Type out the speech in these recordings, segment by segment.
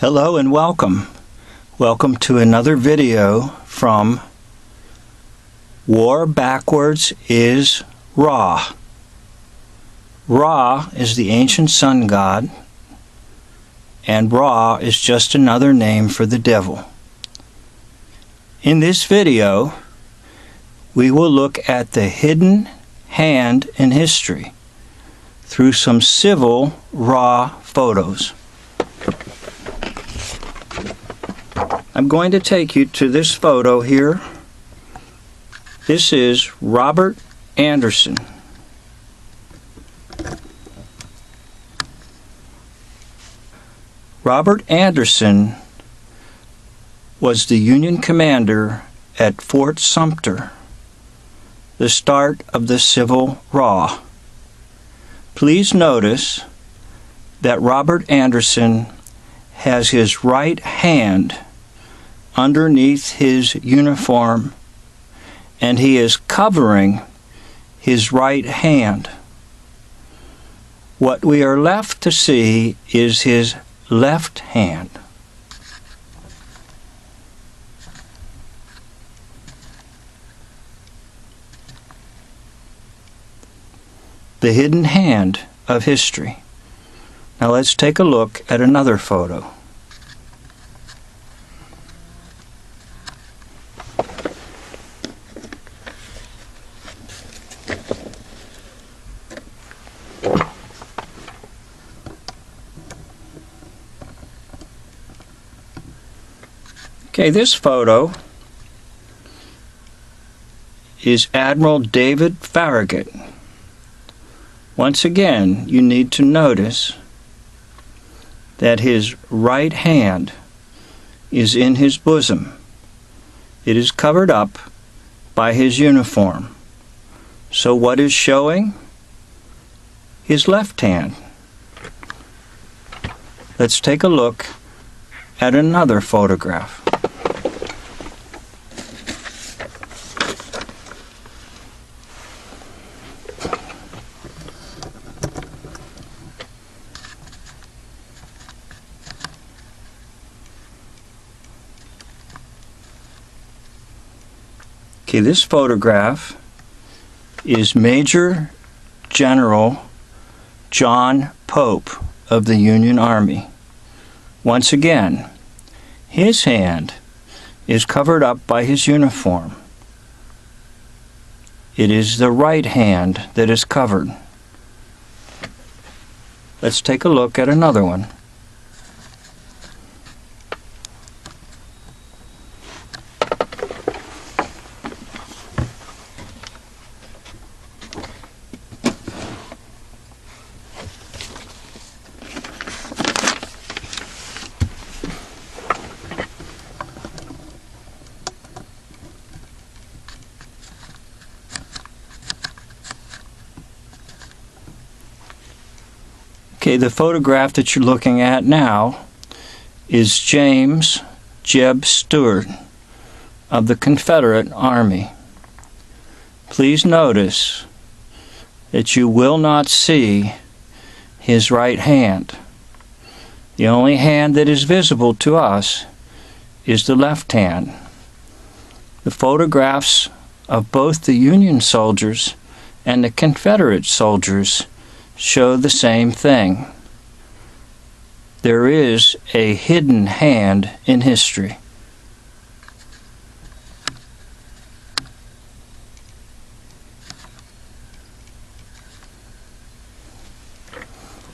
Hello and welcome. Welcome to another video from War Backwards is Ra. Ra is the ancient sun god, and Ra is just another name for the devil. In this video, we will look at the hidden hand in history through some civil Ra photos. I'm going to take you to this photo here. This is Robert Anderson. Robert Anderson was the Union commander at Fort Sumter, the start of the Civil War. Please notice that Robert Anderson has his right hand underneath his uniform, and he is covering his right hand. What we are left to see is his left hand. The hidden hand of history. Now let's take a look at another photo. Okay, this photo is Admiral David Farragut. Once again, you need to notice that his right hand is in his bosom. It is covered up by his uniform. So what is showing? His left hand. Let's take a look at another photograph. Okay, this photograph is Major General John Pope of the Union Army. Once again, his hand is covered up by his uniform. It is the right hand that is covered. Let's take a look at another one. Okay, the photograph that you're looking at now is James Jeb Stuart of the Confederate Army. Please notice that you will not see his right hand. The only hand that is visible to us is the left hand. The photographs of both the Union soldiers and the Confederate soldiers show the same thing. There is a hidden hand in history.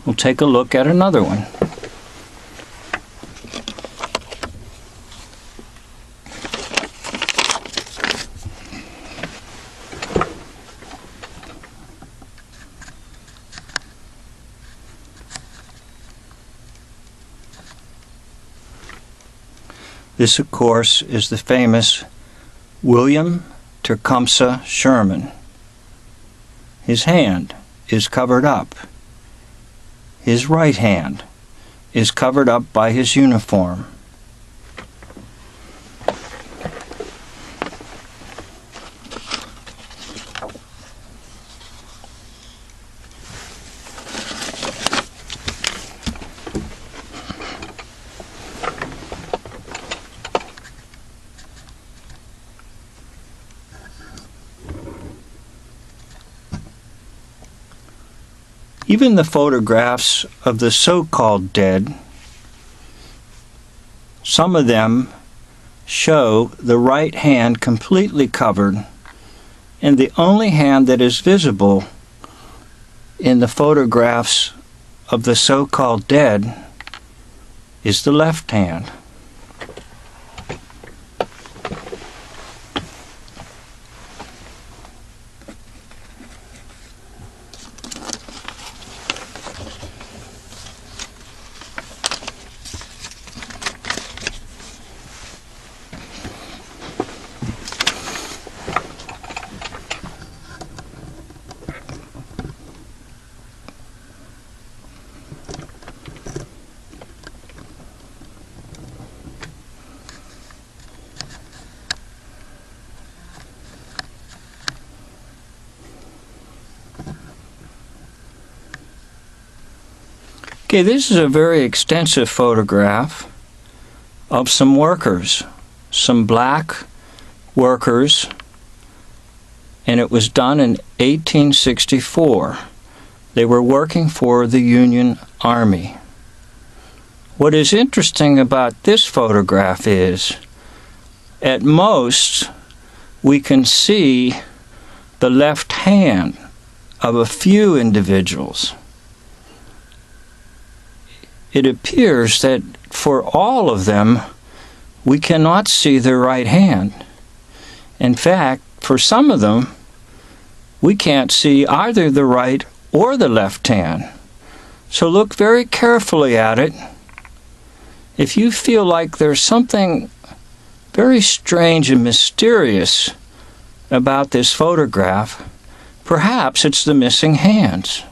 We'll take a look at another one. This, of course, is the famous William Tecumseh Sherman. His hand is covered up. His right hand is covered up by his uniform. Even the photographs of the so-called dead, some of them show the right hand completely covered, and the only hand that is visible in the photographs of the so-called dead is the left hand. Okay, this is a very extensive photograph of some workers, some black workers, and it was done in 1864. They were working for the Union Army. What is interesting about this photograph is, at most, we can see the left hand of a few individuals. It appears that for all of them, we cannot see their right hand. In fact, for some of them, we can't see either the right or the left hand. So look very carefully at it. If you feel like there's something very strange and mysterious about this photograph, perhaps it's the missing hands.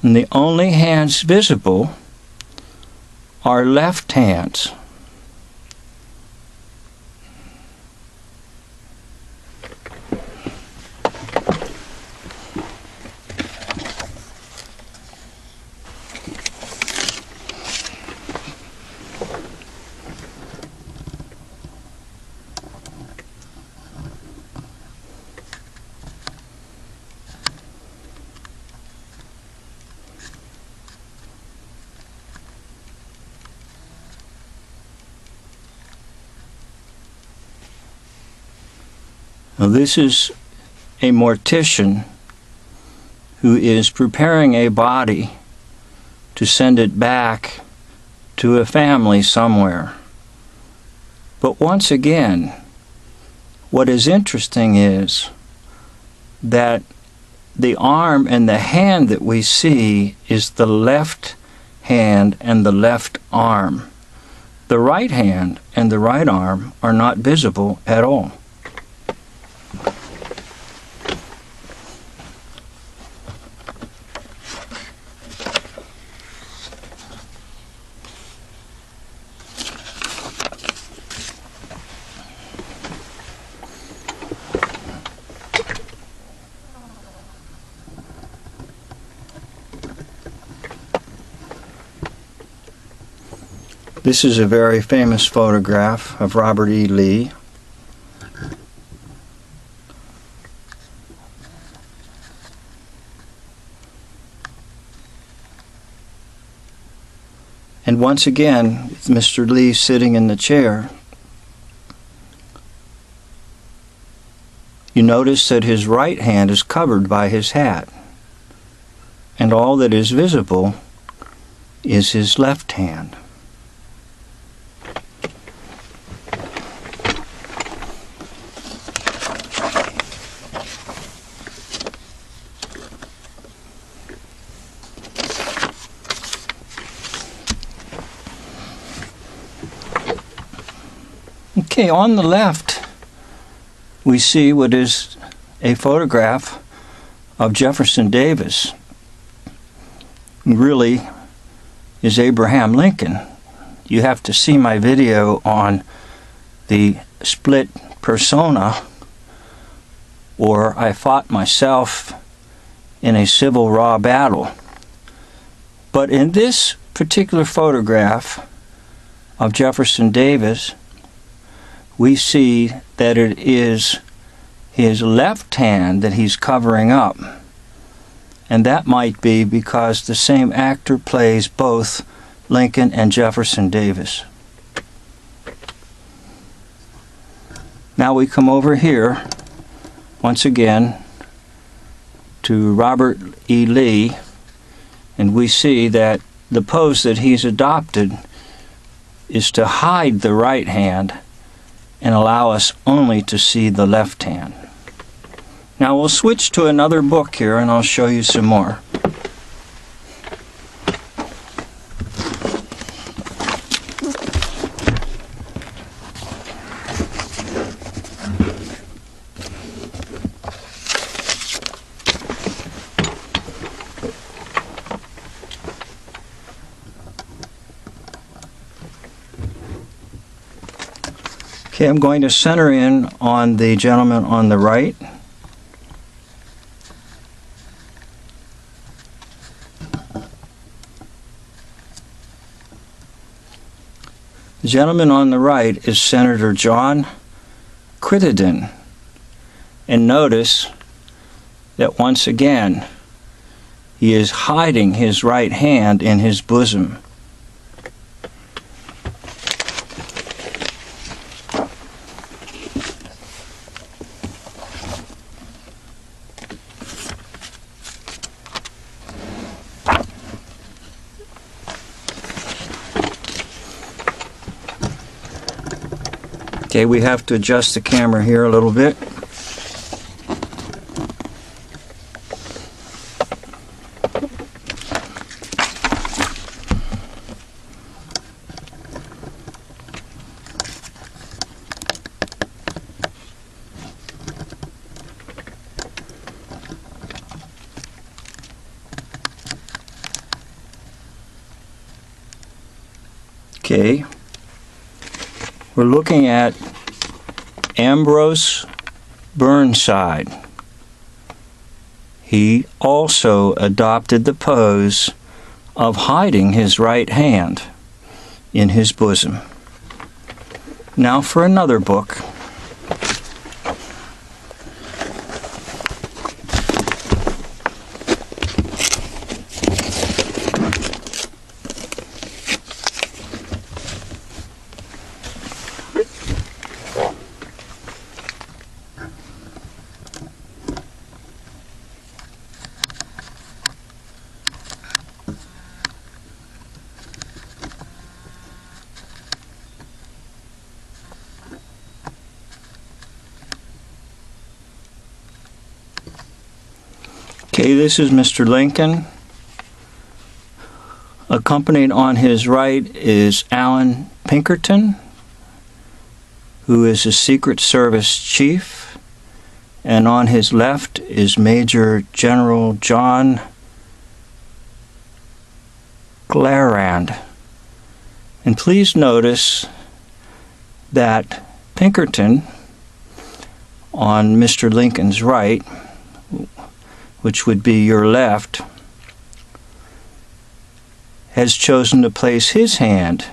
And the only hands visible are left hands. Now, this is a mortician who is preparing a body to send it back to a family somewhere. But once again, what is interesting is that the arm and the hand that we see is the left hand and the left arm. The right hand and the right arm are not visible at all. This is a very famous photograph of Robert E. Lee. And once again, with Mr. Lee sitting in the chair, you notice that his right hand is covered by his hat, and all that is visible is his left hand. Okay, on the left, we see what is a photograph of Jefferson Davis, who really is Abraham Lincoln. You have to see my video on the split persona, or I fought myself in a civil raw battle. But in this particular photograph of Jefferson Davis, we see that it is his left hand that he's covering up, And that might be because the same actor plays both Lincoln and Jefferson Davis. Now we come over here, once again, to Robert E. Lee, and we see that the pose that he's adopted is to hide the right hand and allow us only to see the left hand. Now we'll switch to another book here and I'll show you some more. Okay, I'm going to center in on the gentleman on the right. The gentleman on the right is Senator John Crittenden. And notice that once again, he is hiding his right hand in his bosom. Okay, we have to adjust the camera here a little bit. Okay, we're looking at Ambrose Burnside. He also adopted the pose of hiding his right hand in his bosom. Now for another book. Okay, this is Mr. Lincoln. Accompanied on his right is Allan Pinkerton, who is a Secret Service chief, and on his left is Major General John Clarand. And please notice that Pinkerton, on Mr. Lincoln's right, which would be your left, has chosen to place his hand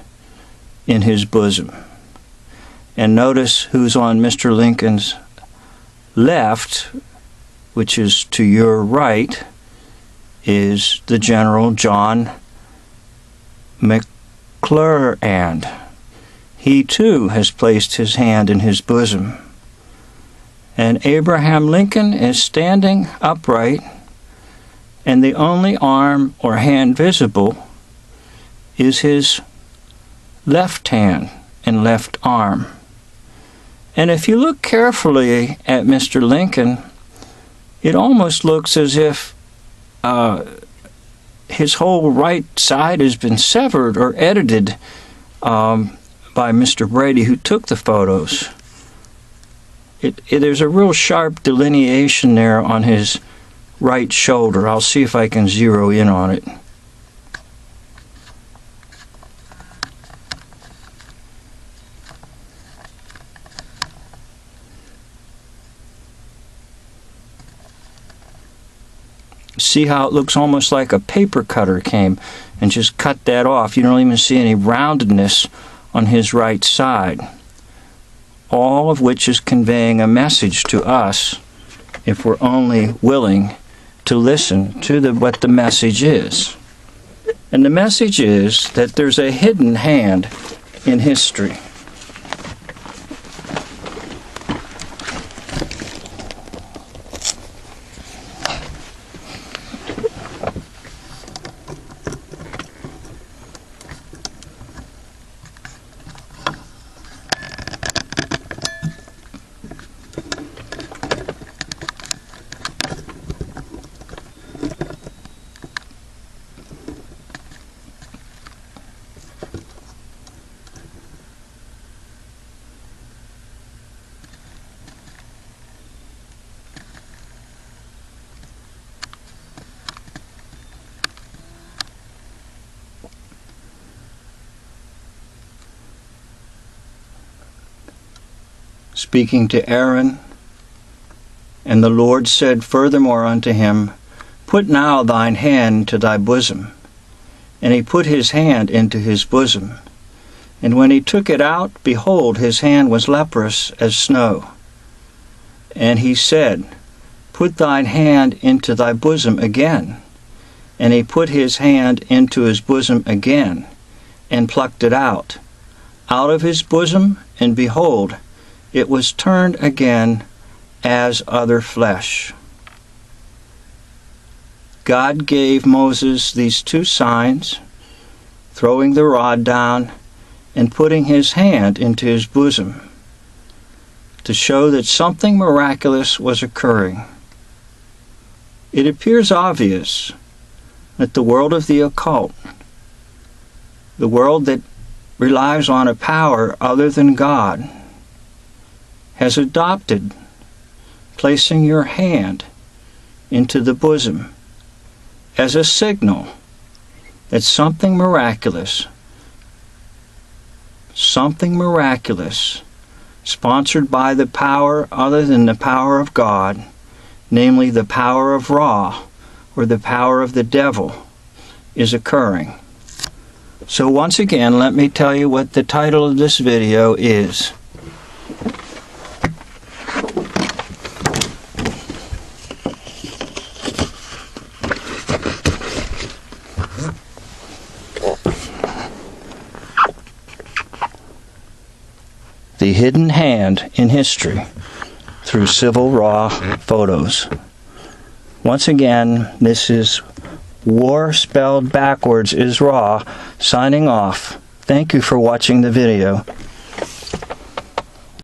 in his bosom. And notice who's on Mr. Lincoln's left, which is to your right, is the General John McClernand. He too has placed his hand in his bosom. And Abraham Lincoln is standing upright, and the only arm or hand visible is his left hand and left arm. And if you look carefully at Mr. Lincoln, it almost looks as if his whole right side has been severed or edited by Mr. Brady, who took the photos. There's a real sharp delineation there on his right shoulder. I'll see if I can zero in on it. See how it looks almost like a paper cutter came and just cut that off. You don't even see any roundedness on his right side. All of which is conveying a message to us, if we're only willing to listen to what the message is. And the message is that there's a hidden hand in history. Speaking to Aaron, and the Lord said furthermore unto him, Put now thine hand to thy bosom. And he put his hand into his bosom. And when he took it out, behold, his hand was leprous as snow. And he said, Put thine hand into thy bosom again. And he put his hand into his bosom again, and plucked it out of his bosom, and behold, it was turned again as other flesh. God gave Moses these two signs, throwing the rod down and putting his hand into his bosom, to show that something miraculous was occurring. It appears obvious that the world of the occult, the world that relies on a power other than God, has adopted placing your hand into the bosom as a signal that something miraculous, sponsored by the power other than the power of God, namely the power of Ra, or the power of the devil, is occurring. So once again, let me tell you what the title of this video is. The Hidden Hand in History through Civil Raw Photos. Once again, this is War Spelled Backwards is Raw, signing off. Thank you for watching the video.